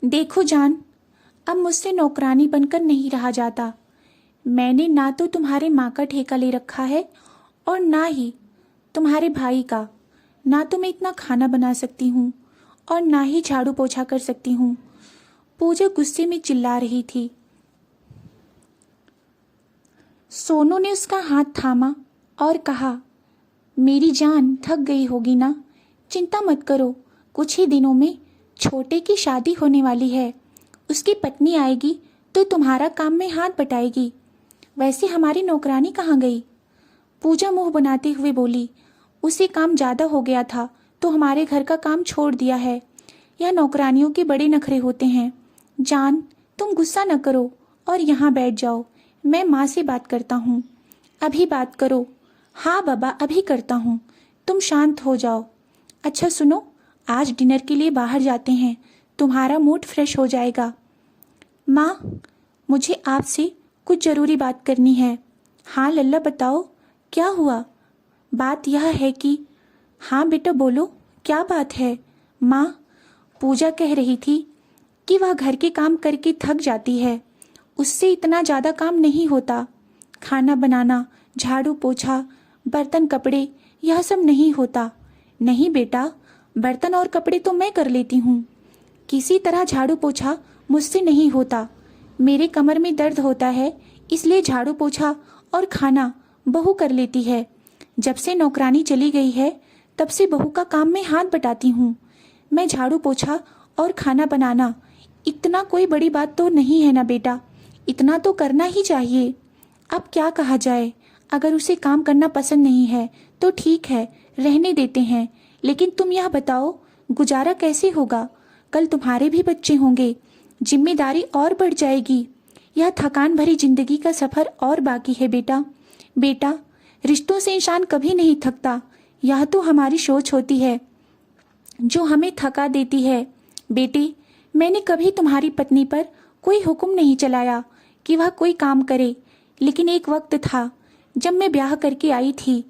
देखो जान, अब मुझसे नौकरानी बनकर नहीं रहा जाता। मैंने ना तो तुम्हारे माँ का ठेका ले रखा है और ना ही तुम्हारे भाई का। ना तो मैं इतना खाना बना सकती हूँ और ना ही झाड़ू पोछा कर सकती हूँ। पूजा गुस्से में चिल्ला रही थी। सोनू ने उसका हाथ थामा और कहा, मेरी जान थक गई होगी ना, चिंता मत करो, कुछ ही दिनों में छोटे की शादी होने वाली है। उसकी पत्नी आएगी तो तुम्हारा काम में हाथ बटाएगी। वैसे हमारी नौकरानी कहाँ गई? पूजा मुंह बनाते हुए बोली, उसे काम ज़्यादा हो गया था तो हमारे घर का काम छोड़ दिया है। यह नौकरानियों के बड़े नखरे होते हैं। जान, तुम गुस्सा न करो और यहाँ बैठ जाओ, मैं माँ से बात करता हूँ। अभी बात करो? हाँ बाबा, अभी करता हूँ, तुम शांत हो जाओ। अच्छा सुनो, आज डिनर के लिए बाहर जाते हैं, तुम्हारा मूड फ्रेश हो जाएगा। माँ, मुझे आपसे कुछ ज़रूरी बात करनी है। हाँ लल्ला, बताओ क्या हुआ? बात यह है कि हाँ बेटा बोलो, क्या बात है? माँ, पूजा कह रही थी कि वह घर के काम करके थक जाती है, उससे इतना ज़्यादा काम नहीं होता। खाना बनाना, झाड़ू पोछा, बर्तन कपड़े, यह सब नहीं होता। नहीं बेटा, बर्तन और कपड़े तो मैं कर लेती हूँ, किसी तरह झाड़ू पोछा मुझसे नहीं होता। मेरे कमर में दर्द होता है, इसलिए झाड़ू पोछा और खाना बहू कर लेती है। जब से नौकरानी चली गई है तब से बहू का काम में हाथ बटाती हूँ। मैं झाड़ू पोछा और खाना बनाना इतना कोई बड़ी बात तो नहीं है ना बेटा, इतना तो करना ही चाहिए। अब क्या कहा जाए, अगर उसे काम करना पसंद नहीं है तो ठीक है, रहने देते हैं। लेकिन तुम यह बताओ, गुजारा कैसे होगा? कल तुम्हारे भी बच्चे होंगे, जिम्मेदारी और बढ़ जाएगी। यह थकान भरी जिंदगी का सफर और बाकी है बेटा। बेटा, रिश्तों से इंसान कभी नहीं थकता, यह तो हमारी सोच होती है जो हमें थका देती है। बेटी, मैंने कभी तुम्हारी पत्नी पर कोई हुक्म नहीं चलाया कि वह कोई काम करे, लेकिन एक वक्त था जब मैं ब्याह करके आई थी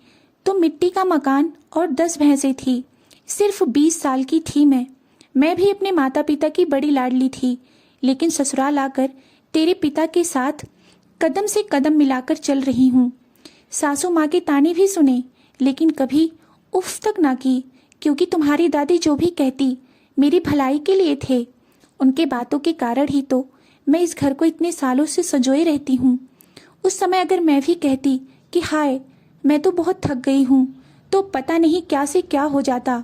तो मिट्टी का मकान और 10 भैंसें थी। सिर्फ 20 साल की थी मैं भी अपने माता पिता की बड़ी लाडली थी, लेकिन ससुराल आकर तेरे पिता के साथ कदम से कदम मिलाकर चल रही हूँ। सासू माँ के ताने भी सुने, लेकिन कभी उफ तक ना की, क्योंकि तुम्हारी दादी जो भी कहती मेरी भलाई के लिए थे। उनके बातों के कारण ही तो मैं इस घर को इतने सालों से संजोए रहती हूँ। उस समय अगर मैं भी कहती कि हाय मैं तो बहुत थक गई हूँ, तो पता नहीं क्या से क्या हो जाता।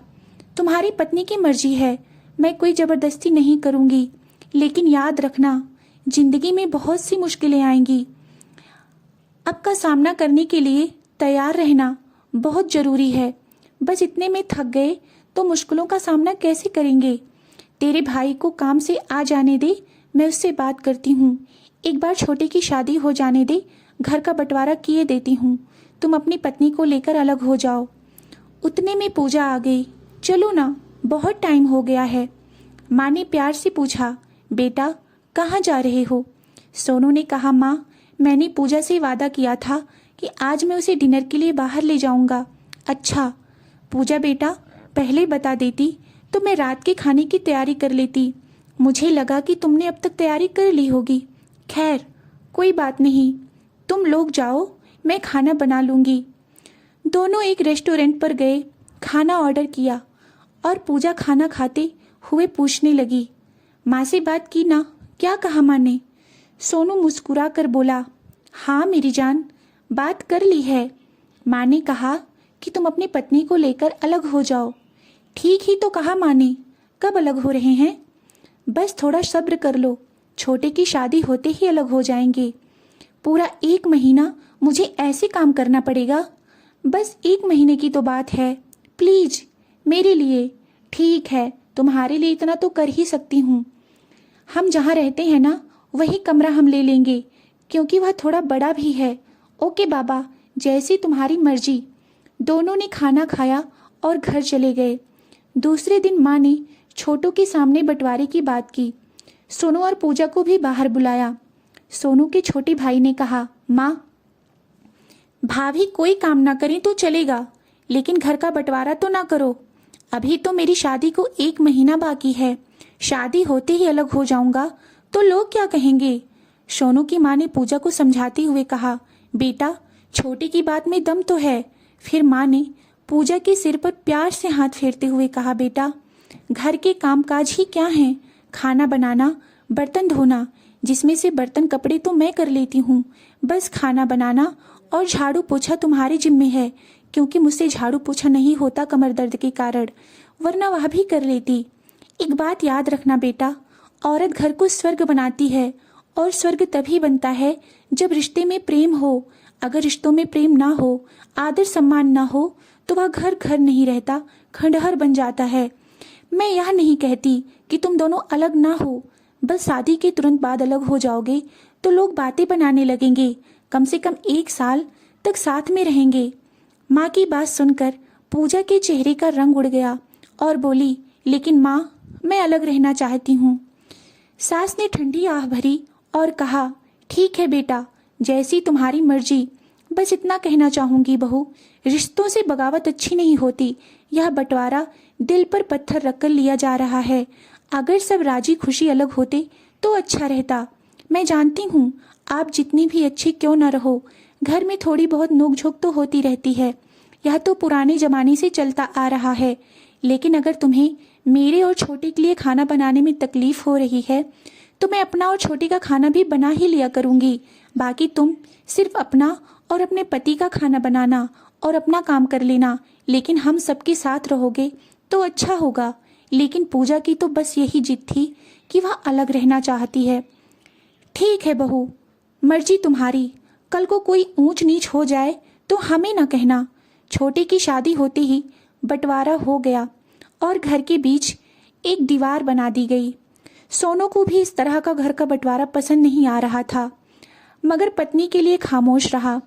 तुम्हारी पत्नी की मर्जी है, मैं कोई ज़बरदस्ती नहीं करूँगी, लेकिन याद रखना जिंदगी में बहुत सी मुश्किलें आएंगी। अब का सामना करने के लिए तैयार रहना बहुत ज़रूरी है। बस इतने में थक गए तो मुश्किलों का सामना कैसे करेंगे? तेरे भाई को काम से आ जाने दे, मैं उससे बात करती हूँ। एक बार छोटे की शादी हो जाने दे, घर का बंटवारा किए देती हूँ, तुम अपनी पत्नी को लेकर अलग हो जाओ। उतने में पूजा आ गई। चलो ना, बहुत टाइम हो गया है। माँ ने प्यार से पूछा, बेटा कहाँ जा रहे हो? सोनू ने कहा, माँ मैंने पूजा से वादा किया था कि आज मैं उसे डिनर के लिए बाहर ले जाऊंगा। अच्छा पूजा बेटा, पहले बता देती तो मैं रात के खाने की तैयारी कर लेती। मुझे लगा कि तुमने अब तक तैयारी कर ली होगी। खैर कोई बात नहीं, तुम लोग जाओ, मैं खाना बना लूँगी। दोनों एक रेस्टोरेंट पर गए, खाना ऑर्डर किया और पूजा खाना खाते हुए पूछने लगी, माँ से बात की ना? क्या कहा माँ ने? सोनू मुस्कुरा कर बोला, हाँ मेरी जान, बात कर ली है। माँ ने कहा कि तुम अपनी पत्नी को लेकर अलग हो जाओ। ठीक ही तो कहा माँ ने, कब अलग हो रहे हैं? बस थोड़ा सब्र कर लो, छोटे की शादी होते ही अलग हो जाएंगे। पूरा 1 महीना मुझे ऐसे काम करना पड़ेगा? बस 1 महीने की तो बात है, प्लीज मेरे लिए। ठीक है, तुम्हारे लिए इतना तो कर ही सकती हूँ। हम जहाँ रहते हैं ना, वही कमरा हम ले लेंगे, क्योंकि वह थोड़ा बड़ा भी है। ओके बाबा, जैसी तुम्हारी मर्जी। दोनों ने खाना खाया और घर चले गए। दूसरे दिन माँ ने छोटू के सामने बंटवारे की बात की। सोनू और पूजा को भी बाहर बुलाया। सोनू के छोटे भाई ने कहा, माँ भाभी कोई काम ना करें तो चलेगा, लेकिन घर का बंटवारा तो ना करो। अभी तो मेरी शादी को 1 महीना बाकी है, शादी होते ही अलग हो जाऊंगा तो लोग क्या कहेंगे। सोनू की माँ ने पूजा को समझाते हुए कहा, बेटा छोटे की बात में दम तो है। फिर माँ ने पूजा के सिर पर प्यार से हाथ फेरते हुए कहा, बेटा घर के कामकाज ही क्या हैं, खाना बनाना, बर्तन धोना, जिसमें से बर्तन कपड़े तो मैं कर लेती हूँ, बस खाना बनाना और झाड़ू पोछा तुम्हारे जिम्मे है, क्योंकि मुझसे झाड़ू पोछा नहीं होता कमर दर्द के कारण, वरना वह भी कर लेती। एक बात याद रखना बेटा, औरत घर को स्वर्ग बनाती है और स्वर्ग तभी बनता है जब रिश्ते में प्रेम हो। अगर रिश्तों में प्रेम ना हो, आदर सम्मान ना हो, तो वह घर घर नहीं रहता, खंडहर बन जाता है। मैं यह नहीं कहती कि तुम दोनों अलग ना हो, बस शादी के तुरंत बाद अलग हो जाओगे तो लोग बातें बनाने लगेंगे, कम से कम 1 साल तक साथ में रहेंगे। माँ की बात सुनकर पूजा के चेहरे का रंग उड़ गया और बोली, लेकिन माँ मैं अलग रहना चाहती हूँ। सास ने ठंडी आह भरी और कहा, ठीक है बेटा, जैसी तुम्हारी मर्जी। बस इतना कहना चाहूंगी बहू, रिश्तों से बगावत अच्छी नहीं होती। यह बंटवारा दिल पर पत्थर रखकर लिया जा रहा है। अगर सब राजी खुशी अलग होते तो अच्छा रहता। मैं जानती हूँ आप जितनी भी अच्छी क्यों न रहो, घर में थोड़ी बहुत नोकझोंक तो होती रहती है, यह तो पुराने जमाने से चलता आ रहा है। लेकिन अगर तुम्हें मेरे और छोटे के लिए खाना बनाने में तकलीफ हो रही है तो मैं अपना और छोटे का खाना भी बना ही लिया करूंगी। बाकी तुम सिर्फ अपना और अपने पति का खाना बनाना और अपना काम कर लेना, लेकिन हम सबके साथ रहोगे तो अच्छा होगा। लेकिन पूजा की तो बस यही जिद थी कि वह अलग रहना चाहती है। ठीक है बहू, मर्जी तुम्हारी, कल को कोई ऊंच नीच हो जाए तो हमें ना कहना। छोटे की शादी होते ही बंटवारा हो गया और घर के बीच एक दीवार बना दी गई। सोनू को भी इस तरह का घर का बंटवारा पसंद नहीं आ रहा था, मगर पत्नी के लिए खामोश रहा।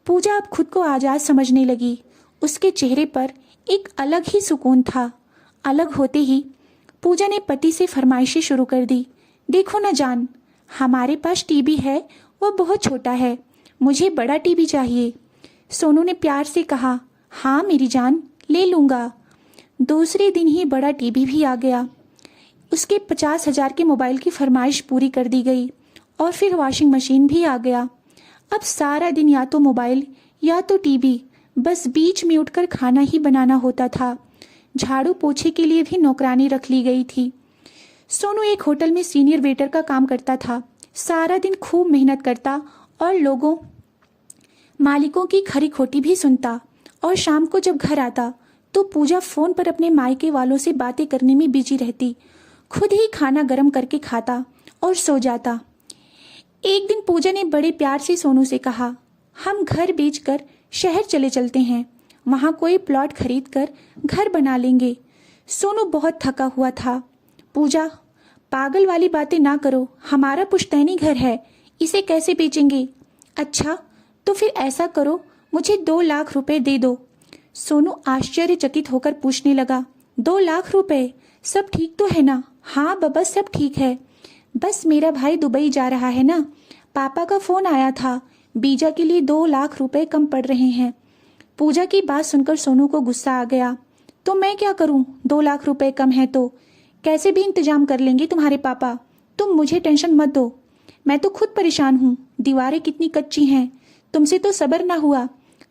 पूजा अब खुद को आजाद समझने लगी। उसके चेहरे पर एक अलग ही सुकून था। अलग होते ही पूजा ने पति से फरमाइशें शुरू कर दी। देखो ना जान, हमारे पास टीवी है, वह बहुत छोटा है, मुझे बड़ा टीवी चाहिए। सोनू ने प्यार से कहा, हाँ मेरी जान, ले लूँगा। दूसरे दिन ही बड़ा टीवी भी आ गया। उसके 50,000 के मोबाइल की फरमाइश पूरी कर दी गई और फिर वॉशिंग मशीन भी आ गया। अब सारा दिन या तो मोबाइल या तो टीवी, बस बीच में उठकर खाना ही बनाना होता था। झाड़ू पोछे के लिए भी नौकरानी रख ली गई थी। सोनू एक होटल में सीनियर वेटर का काम करता था। सारा दिन खूब मेहनत करता और लोगों मालिकों की खरी खोटी भी सुनता, और शाम को जब घर आता तो पूजा फोन पर अपने मायके वालों से बातें करने में बिजी रहती। खुद ही खाना गर्म करके खाता और सो जाता। एक दिन पूजा ने बड़े प्यार से सोनू से कहा, हम घर बेचकर शहर चले चलते हैं, वहां कोई प्लॉट खरीद कर घर बना लेंगे। सोनू बहुत थका हुआ था। पूजा, पागल वाली बातें ना करो, हमारा पुश्तैनी घर है, इसे कैसे बेचेंगे। अच्छा तो फिर ऐसा करो, मुझे 2 लाख रुपए दे दो। सोनू आश्चर्यचकित होकर पूछने लगा, 2 लाख रुपए? सब ठीक तो है ना? हाँ बाबा, सब ठीक है, बस मेरा भाई दुबई जा रहा है ना, पापा का फोन आया था, वीजा के लिए 2 लाख रुपए कम पड़ रहे हैं। पूजा की बात सुनकर सोनू को गुस्सा आ गया। तो मैं क्या करूं, 2 लाख रुपए कम है तो कैसे भी इंतजाम कर लेंगे तुम्हारे पापा, तुम मुझे टेंशन मत दो। मैं तो खुद परेशान हूँ, दीवारें कितनी कच्ची हैं, तुमसे तो सब्र ना हुआ।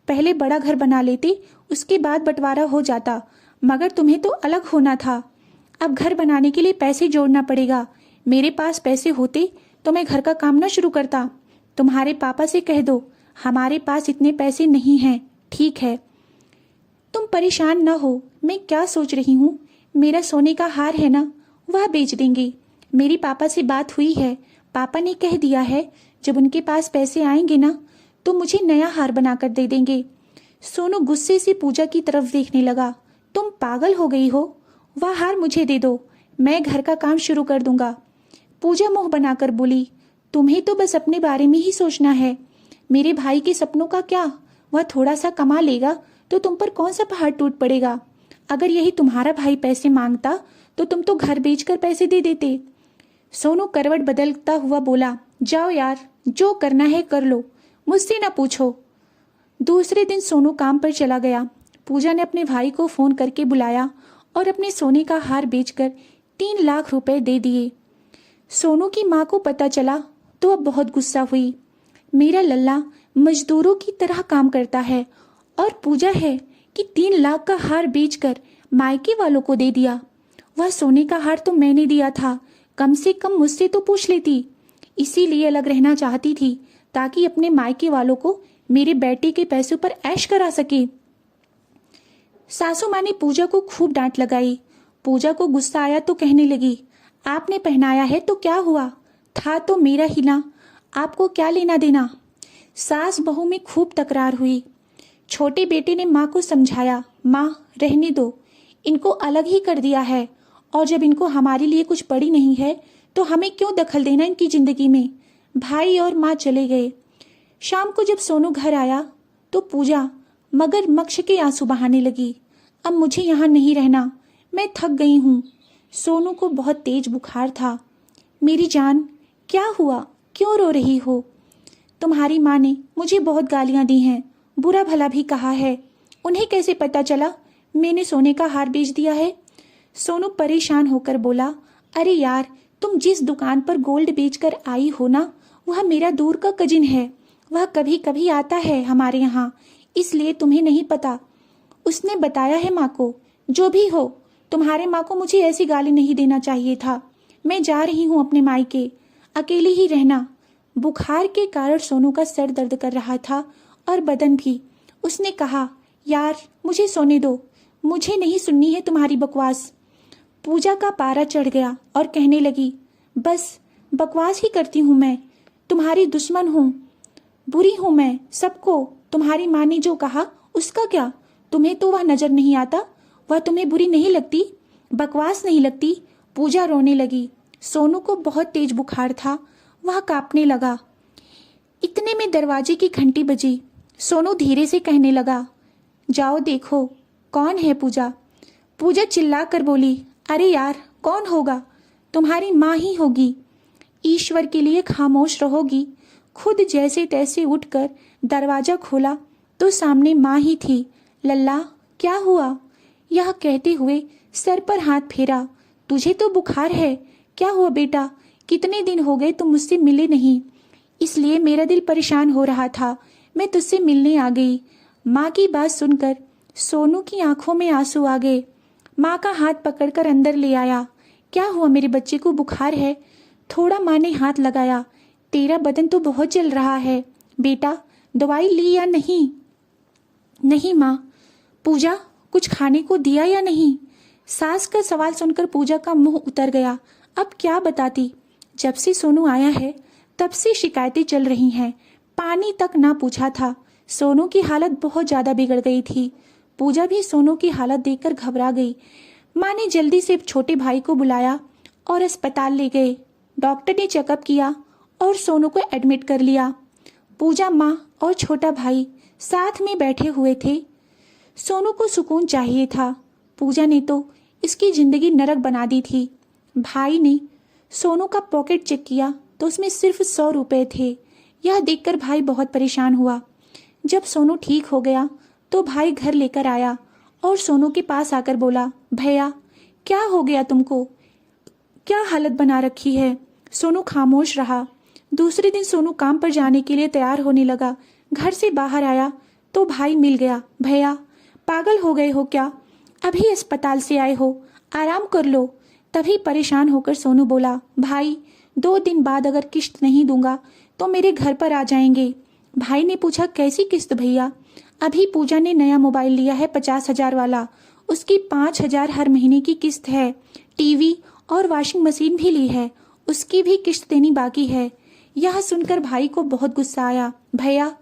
पहले बड़ा घर बना लेते, उसके बाद बंटवारा हो जाता, मगर तुम्हें तो अलग होना था। अब घर बनाने के लिए पैसे जोड़ना पड़ेगा। मेरे पास पैसे होते तो मैं घर का काम ना शुरू करता। तुम्हारे पापा से कह दो, हमारे पास इतने पैसे नहीं हैं। ठीक है, तुम परेशान ना हो। मैं क्या सोच रही हूँ, मेरा सोने का हार है ना, वह बेच देंगे। मेरी पापा से बात हुई है, पापा ने कह दिया है जब उनके पास पैसे आएंगे ना तो मुझे नया हार बनाकर दे देंगे। सोनू गुस्से से पूजा की तरफ देखने लगा। तुम पागल हो गई हो, वह हार मुझे दे दो, मैं घर का काम शुरू कर दूंगा। पूजा मुंह बनाकर बोली, तुम्हें तो बस अपने बारे में ही सोचना है, मेरे भाई के सपनों का क्या। वह थोड़ा सा कमा लेगा तो तुम पर कौन सा पहाड़ टूट पड़ेगा। अगर यही तुम्हारा भाई पैसे मांगता तो तुम तो घर बेचकर पैसे दे देते। सोनू करवट बदलता हुआ बोला, जाओ यार, जो करना है कर लो, मुझसे ना पूछो। दूसरे दिन सोनू काम पर चला गया। पूजा ने अपने भाई को फोन करके बुलाया और अपने सोने का हार बेचकर 3 लाख रुपए दे दिए। सोनू की माँ को पता चला तो अब बहुत गुस्सा हुई। मेरा लल्ला मजदूरों की तरह काम करता है और पूजा है कि 3 लाख का हार बेचकर मायके वालों को दे दिया। वह सोने का हार तो मैंने दिया था, कम से कम मुझसे तो पूछ लेती। इसीलिए अलग रहना चाहती थी ताकि अपने मायके वालों को मेरे बेटे के पैसों पर ऐश करा सके। सासू माँ ने पूजा को खूब डांट लगाई। पूजा को गुस्सा आया तो कहने लगी, आपने पहनाया है तो क्या हुआ, था तो मेरा ही ना, आपको क्या लेना देना। सास बहू में खूब तकरार हुई। छोटे बेटे ने माँ को समझाया, माँ रहने दो, इनको अलग ही कर दिया है और जब इनको हमारे लिए कुछ पड़ी नहीं है तो हमें क्यों दखल देना इनकी जिंदगी में। भाई और माँ चले गए। शाम को जब सोनू घर आया तो पूजा मगरमच्छ के आंसू बहाने लगी। अब मुझे यहाँ नहीं रहना, मैं थक गई हूँ। सोनू को बहुत तेज बुखार था। मेरी जान क्या हुआ, क्यों रो रही हो? तुम्हारी माँ ने मुझे बहुत गालियाँ दी हैं, बुरा भला भी कहा है। उन्हें कैसे पता चला मैंने सोने का हार बेच दिया है? सोनू परेशान होकर बोला, अरे यार, तुम जिस दुकान पर गोल्ड बेचकर आई हो ना, वह मेरा दूर का कजिन है। वह कभी कभी आता है हमारे यहाँ, इसलिए तुम्हें नहीं पता। उसने बताया है माँ को। जो भी हो, तुम्हारे माँ को मुझे ऐसी गाली नहीं देना चाहिए था। मैं जा रही हूँ अपने मायके, अकेली ही रहना। बुखार के कारण सोनू का सर दर्द कर रहा था और बदन भी। उसने कहा, यार मुझे सोने दो, मुझे नहीं सुननी है तुम्हारी बकवास। पूजा का पारा चढ़ गया और कहने लगी, बस बकवास ही करती हूँ मैं, तुम्हारी दुश्मन हूँ, बुरी हूँ मैं सबको। तुम्हारी माँ ने जो कहा उसका क्या, तुम्हें तो वह नजर नहीं आता, वह तुम्हें बुरी नहीं लगती, बकवास नहीं लगती। पूजा रोने लगी। सोनू को बहुत तेज बुखार था, वह कांपने लगा। इतने में दरवाजे की घंटी बजी। सोनू धीरे से कहने लगा, जाओ देखो कौन है। पूजा पूजा चिल्ला कर बोली, अरे यार कौन होगा, तुम्हारी माँ ही होगी। ईश्वर के लिए खामोश रहोगी। खुद जैसे तैसे उठकर दरवाजा खोला तो सामने माँ ही थी। लल्ला क्या हुआ? यह कहते हुए सर पर हाथ फेरा। तुझे तो बुखार है, क्या हुआ बेटा? कितने दिन हो गए तुम मुझसे मिले नहीं, इसलिए मेरा दिल परेशान हो रहा था, मैं तुझसे मिलने आ गई। माँ की बात सुनकर सोनू की आंखों में आंसू आ गए। माँ का हाथ पकड़कर अंदर ले आया। क्या हुआ, मेरे बच्चे को बुखार है? थोड़ा माँ ने हाथ लगाया। तेरा बदन तो बहुत जल रहा है बेटा, दवाई ली या नहीं? नहीं माँ। पूजा कुछ खाने को दिया या नहीं? सास का सवाल सुनकर पूजा का मुंह उतर गया। अब क्या बताती। जब से सोनू आया है तब से शिकायतें चल रही हैं, पानी तक ना पूछा था। सोनू की हालत बहुत ज्यादा बिगड़ गई थी। पूजा भी सोनू की हालत देखकर घबरा गई। माँ ने जल्दी से छोटे भाई को बुलाया और अस्पताल ले गए। डॉक्टर ने चेकअप किया और सोनू को एडमिट कर लिया। पूजा, माँ और छोटा भाई साथ में बैठे हुए थे। सोनू को सुकून चाहिए था, पूजा ने तो इसकी जिंदगी नरक बना दी थी। भाई ने सोनू का पॉकेट चेक किया तो उसमें सिर्फ 100 रुपए थे। यह देखकर भाई बहुत परेशान हुआ। जब सोनू ठीक हो गया तो भाई घर लेकर आया और सोनू के पास आकर बोला, भैया क्या हो गया तुमको, क्या हालत बना रखी है? सोनू खामोश रहा। दूसरे दिन सोनू काम पर जाने के लिए तैयार होने लगा। घर से बाहर आया तो भाई मिल गया। भैया पागल हो गए हो क्या? अभी अस्पताल से आए हो, आराम कर लो। तभी परेशान होकर सोनू बोला, भाई 2 दिन बाद अगर किस्त नहीं दूंगा तो मेरे घर पर आ जाएंगे। भाई ने पूछा, कैसी किस्त भैया? अभी पूजा ने नया मोबाइल लिया है 50,000 वाला, उसकी 5,000 हर महीने की किस्त है। टीवी और वॉशिंग मशीन भी ली है, उसकी भी किस्त देनी बाकी है। यह सुनकर भाई को बहुत गुस्सा आया। भैया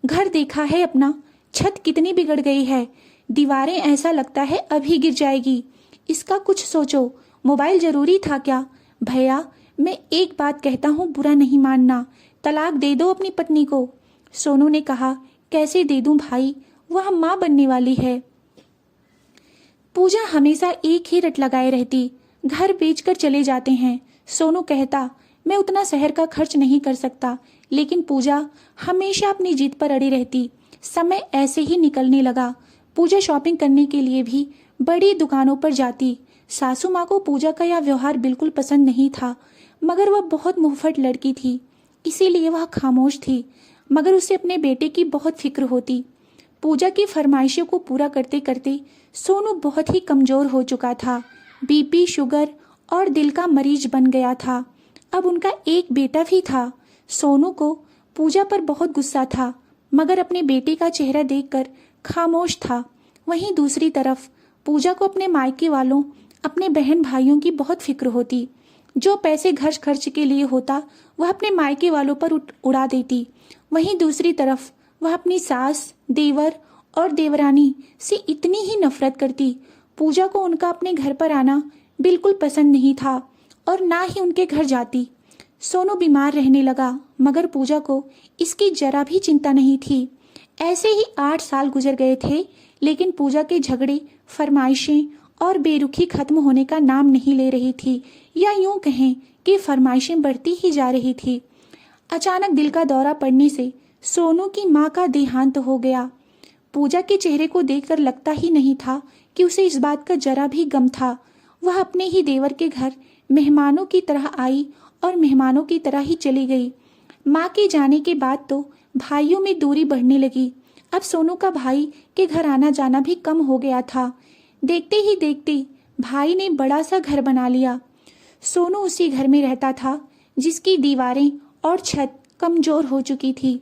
घर देखा है अपना, छत कितनी बिगड़ गई है, दीवारें ऐसा लगता है अभी गिर जाएगी। इसका कुछ सोचो, मोबाइल जरूरी था क्या? भैया मैं एक बात कहता हूँ, बुरा नहीं मानना, तलाक दे दो अपनी पत्नी को। सोनू ने कहा, कैसे दे दूं भाई, वह माँ बनने वाली है। पूजा हमेशा एक ही रट लगाए रहती, घर बेचकर चले जाते हैं। सोनू कहता, मैं उतना शहर का खर्च नहीं कर सकता, लेकिन पूजा हमेशा अपनी जिद पर अड़ी रहती। समय ऐसे ही निकलने लगा। पूजा शॉपिंग करने के लिए भी बड़ी दुकानों पर जाती। सासू माँ को पूजा का यह व्यवहार बिल्कुल पसंद नहीं था, मगर वह बहुत मुंहफट लड़की थी, इसीलिए वह खामोश थी। मगर उसे अपने बेटे की बहुत फिक्र होती। पूजा की फरमाइशों को पूरा करते करते सोनू बहुत ही कमजोर हो चुका था। बीपी, शुगर और दिल का मरीज बन गया था। अब उनका एक बेटा भी था। सोनू को पूजा पर बहुत गुस्सा था, मगर अपने बेटे का चेहरा देखकर खामोश था। वहीं दूसरी तरफ पूजा को अपने मायके वालों, अपने बहन भाइयों की बहुत फिक्र होती। जो पैसे घर खर्च के लिए होता वह अपने मायके वालों पर उड़ा देती। वहीं दूसरी तरफ वह अपनी सास, देवर और देवरानी से इतनी ही नफरत करती। पूजा को उनका अपने घर पर आना बिल्कुल पसंद नहीं था और ना ही उनके घर जाती। सोनू बीमार रहने लगा, मगर पूजा को इसकी जरा भी चिंता नहीं थी। ऐसे ही 8 साल गुजर गए थे, लेकिन पूजा के झगड़े, फरमाइशें और बेरुखी खत्म होने का नाम नहीं ले रही थी, या यूं कहें कि फरमाइशें बढ़ती ही जा रही थी। अचानक दिल का दौरा पड़ने से सोनू की मां का देहांत हो गया। पूजा के चेहरे को देखकर लगता ही नहीं था कि उसे इस बात का जरा भी गम था। वह अपने ही देवर के घर मेहमानों की तरह आई और मेहमानों की तरह ही चली गई। माँ के जाने के बाद तो भाइयों में दूरी बढ़ने लगी। अब सोनू का भाई के घर आना जाना भी कम हो गया था। देखते ही देखते भाई ने बड़ा सा घर बना लिया। सोनू उसी घर में रहता था जिसकी दीवारें और छत कमजोर हो चुकी थी।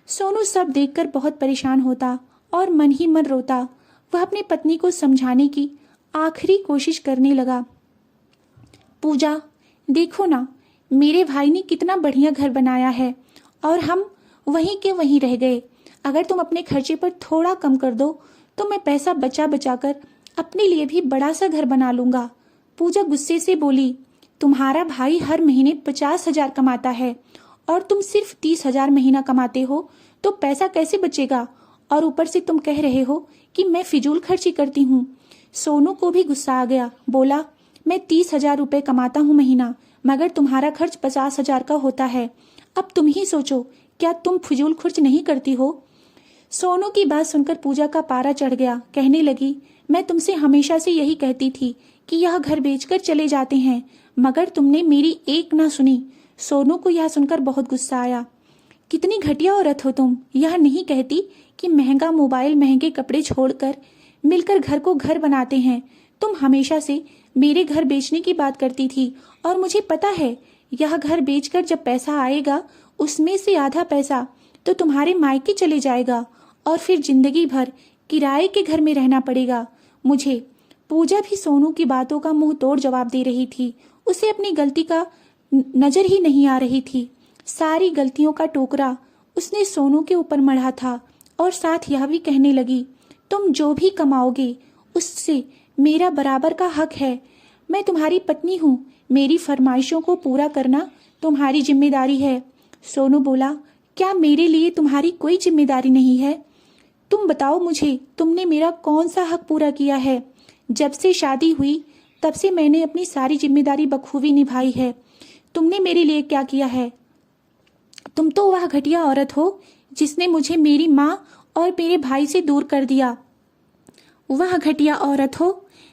सोनू सब देखकर बहुत परेशान होता और मन ही मन रोता। वह अपनी पत्नी को समझाने की आखिरी कोशिश करने लगा। पूजा, देखो ना, मेरे भाई ने कितना बढ़िया घर बनाया है और हम वहीं के वहीं रह गए। अगर तुम अपने खर्चे पर थोड़ा कम कर दो तो मैं पैसा बचा बचा कर अपने लिए भी बड़ा सा घर बना लूंगा। पूजा गुस्से से बोली, तुम्हारा भाई हर महीने 50,000 कमाता है और तुम सिर्फ 30,000 महीना कमाते हो, तो पैसा कैसे बचेगा? और ऊपर से तुम कह रहे हो कि मैं फिजूल खर्ची करती हूँ। सोनू को भी गुस्सा आ गया। बोला, मैं 30,000 रुपये कमाता हूँ महीना, मगर तुम्हारा खर्च 50,000 का होता है। अब तुम ही सोचो, क्या तुम फिजूल खर्च नहीं करती हो? सोनू की बात सुनकर पूजा का पारा चढ़ गया। कहने लगी, मैं तुमसे हमेशा से यही कहती थी कि यह घर बेचकर चले जाते हैं, मगर तुमने मेरी एक ना सुनी। सोनू को यह सुनकर बहुत गुस्सा आया। कितनी घटिया औरत हो तुम, यह नहीं कहती कि महंगा मोबाइल, महंगे कपड़े छोड़कर मिलकर घर को घर बनाते हैं। तुम हमेशा से मेरे घर बेचने की बात करती थी और मुझे पता है यह घर बेचकर जब पैसा आएगा उसमें से आधा पैसा तो तुम्हारे मायके चले जाएगा और फिर जिंदगी भर किराए के घर में रहना पड़ेगा मुझे। पूजा भी सोनू की बातों का मुंह तोड़ जवाब दे रही थी। उसे अपनी गलती का नजर ही नहीं आ रही थी। सारी गलतियों का टोकरा उसने सोनू के ऊपर मढ़ा था और साथ यह भी कहने लगी, तुम जो भी कमाओगे उससे मेरा बराबर का हक है। मैं तुम्हारी पत्नी हूँ, मेरी फरमाइशों को पूरा करना तुम्हारी जिम्मेदारी है। सोनू बोला, क्या मेरे लिए तुम्हारी कोई जिम्मेदारी नहीं है? तुम बताओ मुझे, तुमने मेरा कौन सा हक पूरा किया है? जब से शादी हुई तब से मैंने अपनी सारी जिम्मेदारी बखूबी निभाई है। तुमने मेरे लिए क्या किया है? तुम तो वह घटिया औरत हो जिसने मुझे मेरी माँ और मेरे भाई से दूर कर दिया। वह घटिया औरत हो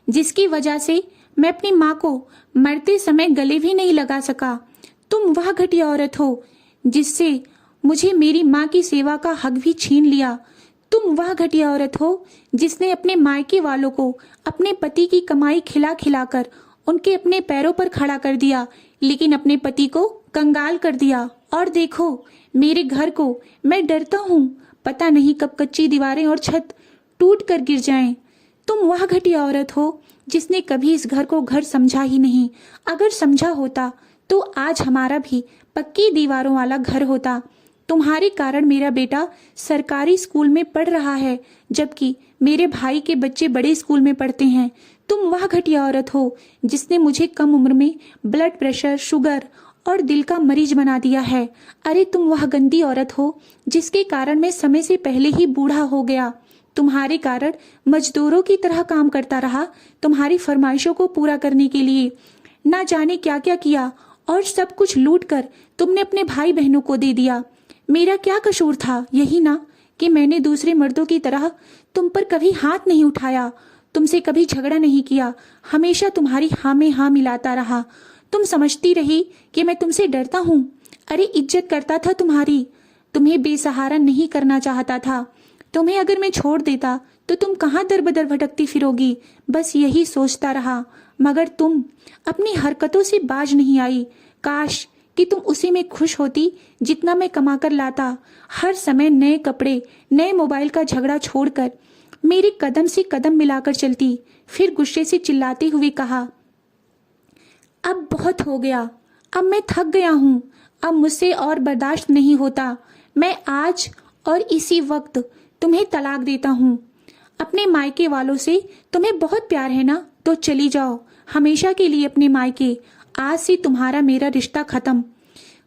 जिसकी वजह से मैं अपनी माँ को मरते समय गले भी नहीं लगा सका। तुम वह घटिया औरत हो जिससे मुझे मेरी माँ की सेवा का हक भी छीन लिया। तुम वह घटिया औरत हो जिसने अपने मायके वालों को अपने पति की कमाई खिला खिलाकर उनके अपने पैरों पर खड़ा कर दिया, लेकिन अपने पति को कंगाल कर दिया। और देखो मेरे घर को, मैं डरता हूँ, पता नहीं कब कच्ची दीवारें और छत टूट कर गिर जाएं। तुम वह घटिया औरत हो जिसने कभी इस घर को घर समझा ही नहीं। अगर समझा होता तो आज हमारा भी पक्की दीवारों वाला घर होता। तुम्हारे कारण मेरा बेटा सरकारी स्कूल में पढ़ रहा है, जबकि मेरे भाई के बच्चे बड़े स्कूल में पढ़ते हैं। तुम वह घटिया औरत हो जिसने मुझे कम उम्र में ब्लड प्रेशर, शुगर और दिल का मरीज बना दिया है। अरे तुम वह गंदी औरत हो जिसके कारण मैं समय से पहले ही बूढ़ा हो गया। तुम्हारे कारण मजदूरों की तरह काम करता रहा, तुम्हारी फरमाइशों को पूरा करने के लिए। ना जाने क्या क्या किया और सब कुछ लूट कर तुमने अपने भाई बहनों को दे दिया। मेरा क्या कसूर था? यही ना कि मैंने दूसरे मर्दों की तरह तुम पर कभी हाथ नहीं उठाया। तुमसे कभी झगड़ा नहीं किया, हमेशा तुम्हारी हाँ में हाँ मिलाता रहा। तुम समझती रही कि मैं तुमसे डरता हूँ। अरे इज्जत करता था तुम्हारी, तुम्हें बेसहारा नहीं करना चाहता था। तुम्हें अगर मैं छोड़ देता तो तुम कहाँ दर बदर भटकती फिरोगी, बस यही सोचता रहा। मगर तुम अपनी हरकतों से बाज नहीं आई। काश कि तुम उसी में खुश होती जितना मैं कमा कर लाता। हर समय नए कपड़े, नए मोबाइल का झगड़ा छोड़कर मेरे कदम से कदम मिलाकर चलती। फिर गुस्से से चिल्लाते हुए कहा, अब बहुत हो गया, अब मैं थक गया हूँ, अब मुझसे और बर्दाश्त नहीं होता। मैं आज और इसी वक्त तुम्हें तलाक देता हूँ। अपने मायके वालों से तुम्हें बहुत प्यार है ना, तो चली जाओ हमेशा के लिए अपने मायके। आज से तुम्हारा मेरा रिश्ता खत्म।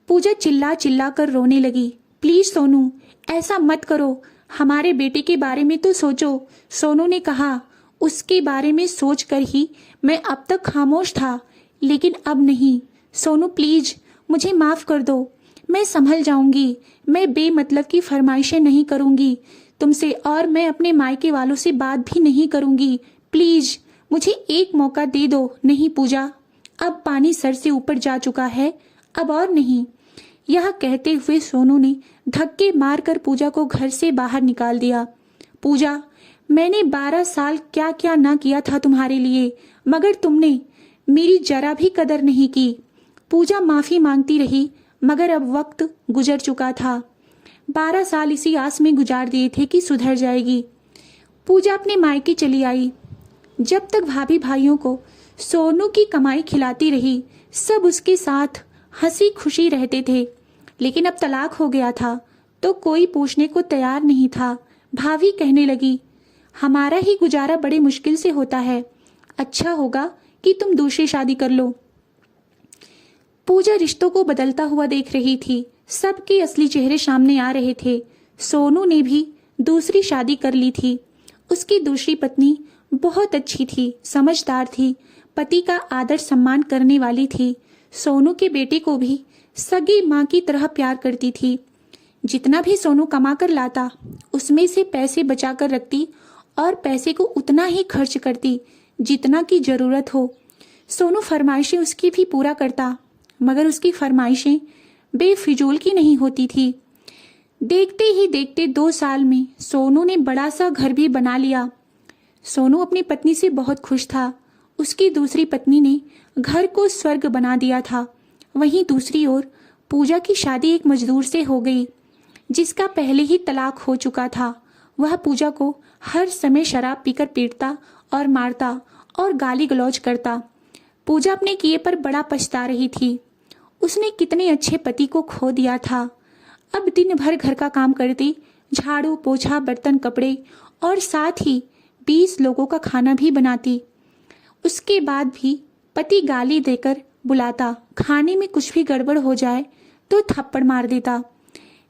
पूजा चिल्ला चिल्ला कर रोने लगी। प्लीज सोनू, ऐसा मत करो, हमारे बेटे के बारे में तो सोचो। सोनू ने कहा। उसके बारे में सोचकर ही मैं अब तक खामोश था, लेकिन अब नहीं। सोनू प्लीज मुझे माफ कर दो, मैं संभल जाऊंगी। मैं बेमतलब की फरमाइशें नहीं करूंगी तुमसे, और मैं अपने मायके वालों से बात भी नहीं करूंगी। प्लीज मुझे एक मौका दे दो। नहीं पूजा, अब पानी सर से ऊपर जा चुका है, अब और नहीं। यह कहते हुए सोनू ने धक्के मारकर पूजा को घर से बाहर निकाल दिया। पूजा, मैंने 12 साल क्या क्या ना किया था तुम्हारे लिए, मगर तुमने मेरी जरा भी कदर नहीं की। पूजा माफी मांगती रही, मगर अब वक्त गुजर चुका था। 12 साल इसी आस में गुजार दिए थे कि सुधर जाएगी। पूजा अपने मायके चली आई। जब तक भाभी भाइयों को सोनू की कमाई खिलाती रही, सब उसके साथ हंसी खुशी रहते थे। लेकिन अब तलाक हो गया था तो कोई पूछने को तैयार नहीं था। भाभी कहने लगी, हमारा ही गुजारा बड़े मुश्किल से होता है, अच्छा होगा कि तुम दूसरी शादी कर लो। पूजा रिश्तों को बदलता हुआ देख रही थी। सबके असली चेहरे सामने आ रहे थे। सोनू ने भी दूसरी शादी कर ली थी। उसकी दूसरी पत्नी बहुत अच्छी थी, समझदार थी, पति का आदर सम्मान करने वाली थी। सोनू के बेटे को भी सगी माँ की तरह प्यार करती थी। जितना भी सोनू कमा कर लाता उसमें से पैसे बचा कर रखती और पैसे को उतना ही खर्च करती जितना की जरूरत हो। सोनू फरमाइशें उसकी भी पूरा करता, मगर उसकी फरमाइशें बेफिजूल की नहीं होती थी। देखते ही देखते 2 साल में सोनू ने बड़ा सा घर भी बना लिया। सोनू अपनी पत्नी से बहुत खुश था। उसकी दूसरी पत्नी ने घर को स्वर्ग बना दिया था। वहीं दूसरी ओर पूजा की शादी एक मजदूर से हो गई, जिसका पहले ही तलाक हो चुका था। वह पूजा को हर समय शराब पीकर पीटता और मारता और गाली गलौज करता। पूजा अपने किए पर बड़ा पछता रही थी। उसने कितने अच्छे पति को खो दिया था। अब दिन भर घर का काम करती, झाड़ू पोछा बर्तन कपड़े और साथ ही 20 लोगों का खाना भी बनाती। उसके बाद भी पति गाली देकर बुलाता, खाने में कुछ भी गड़बड़ हो जाए तो थप्पड़ मार देता।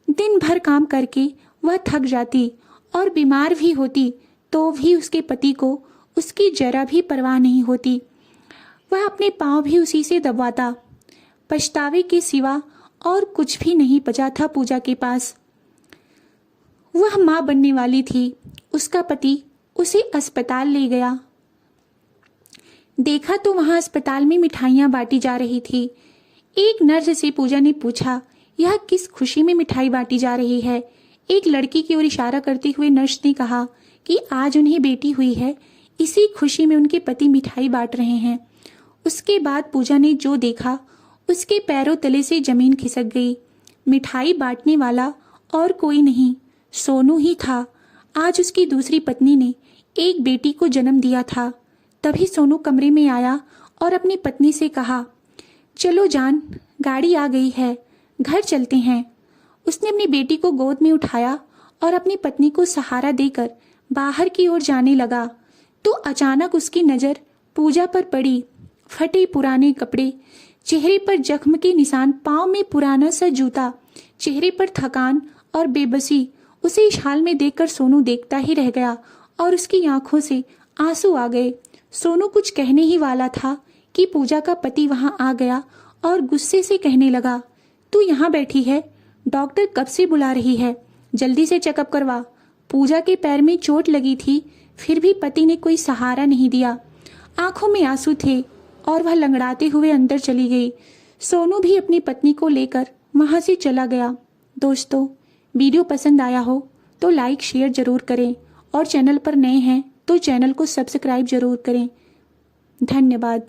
दिन भर काम करके वह थक जाती और बीमार भी होती तो भी उसके पति को उसकी जरा भी परवाह नहीं होती। वह अपने पांव भी उसी से दबाता। पछतावे के सिवा और कुछ भी नहीं बचा था पूजा के पास। वह मां बनने वाली थी। उसका पति उसे अस्पताल ले गया। देखा तो वहां अस्पताल में मिठाइयां बांटी जा रही थी। एक नर्स से पूजा ने पूछा, यह किस खुशी में मिठाई बांटी जा रही है? एक लड़की की ओर इशारा करते हुए नर्स ने कहा कि आज उन्हें बेटी हुई है, इसी खुशी में उनके पति मिठाई बांट रहे हैं। उसके बाद पूजा ने जो देखा उसके पैरों तले से जमीन खिसक गई। मिठाई बांटने वाला और कोई नहीं, सोनू ही था। आज उसकी दूसरी पत्नी ने एक बेटी को जन्म दिया था। तभी सोनू कमरे में आया और अपनी पत्नी से कहा, चलो जान, गाड़ी आ गई है, घर चलते हैं। उसने अपनी बेटी को गोद में उठाया और अपनी पत्नी को सहारा देकर बाहर की ओर जाने लगा तो अचानक उसकी नज़र पूजा पर पड़ी। फटे पुराने कपड़े, चेहरे पर जख्म के निशान, पाँव में पुराना सा जूता, चेहरे पर थकान और बेबसी। उसे इस हाल में देखकर सोनू देखता ही रह गया और उसकी आंखों से आंसू आ गए। सोनू कुछ कहने ही वाला था कि पूजा का पति वहां आ गया और गुस्से से कहने लगा, तू यहाँ बैठी है, डॉक्टर कब से बुला रही है, जल्दी से चेकअप करवा। पूजा के पैर में चोट लगी थी, फिर भी पति ने कोई सहारा नहीं दिया। आंखों में आंसू थे और वह लंगड़ाते हुए अंदर चली गई। सोनू भी अपनी पत्नी को लेकर वहां से चला गया। दोस्तों, वीडियो पसंद आया हो तो लाइक शेयर जरूर करें और चैनल पर नए हैं तो चैनल को सब्सक्राइब जरूर करें। धन्यवाद।